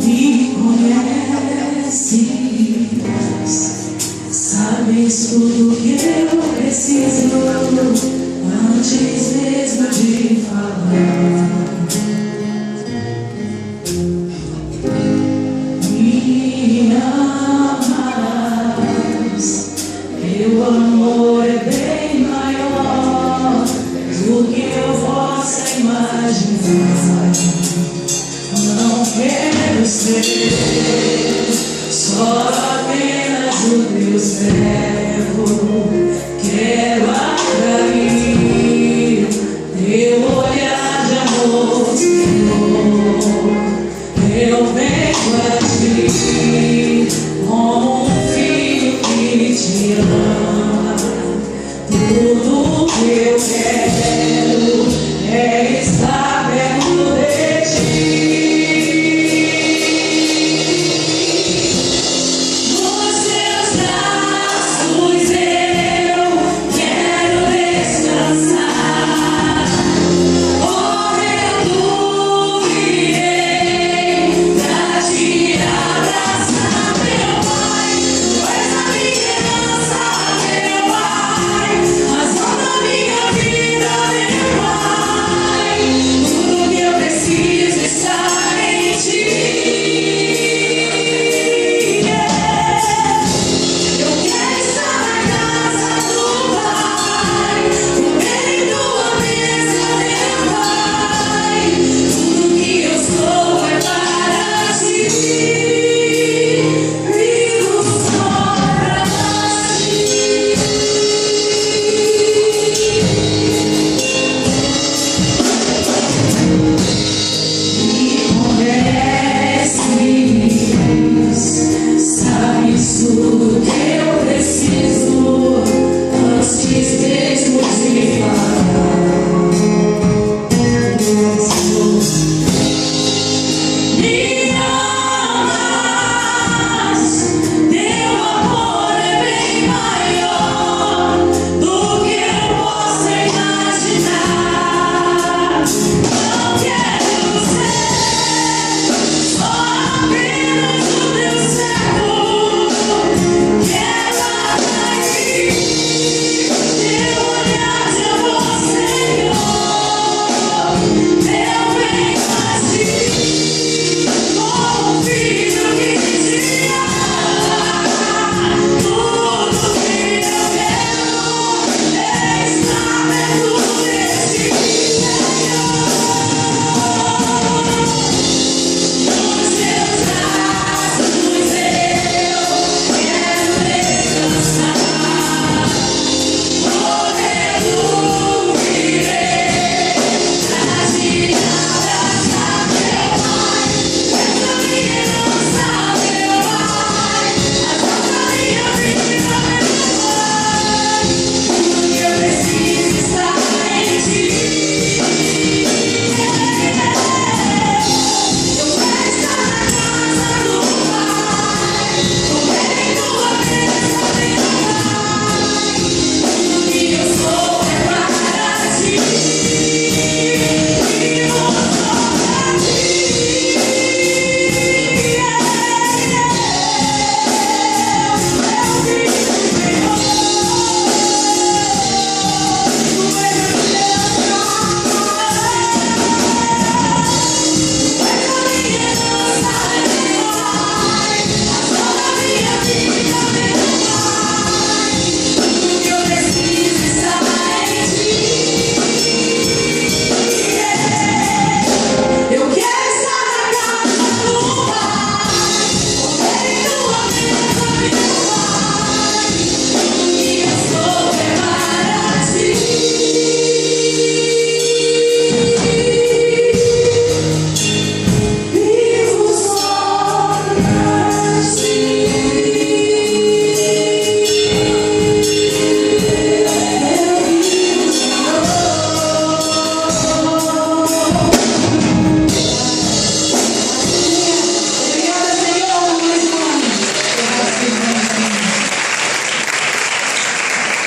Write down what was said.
Me conheces, sabes tudo que eu preciso antes mesmo de falar. Me amas, meu amor é bem maior do que eu possa imaginar. Não quero ser só apenas o teu servo. Quero atrair teu olhar de amor, Senhor. Eu venho a ti como um filho que te ama. Tudo que eu quero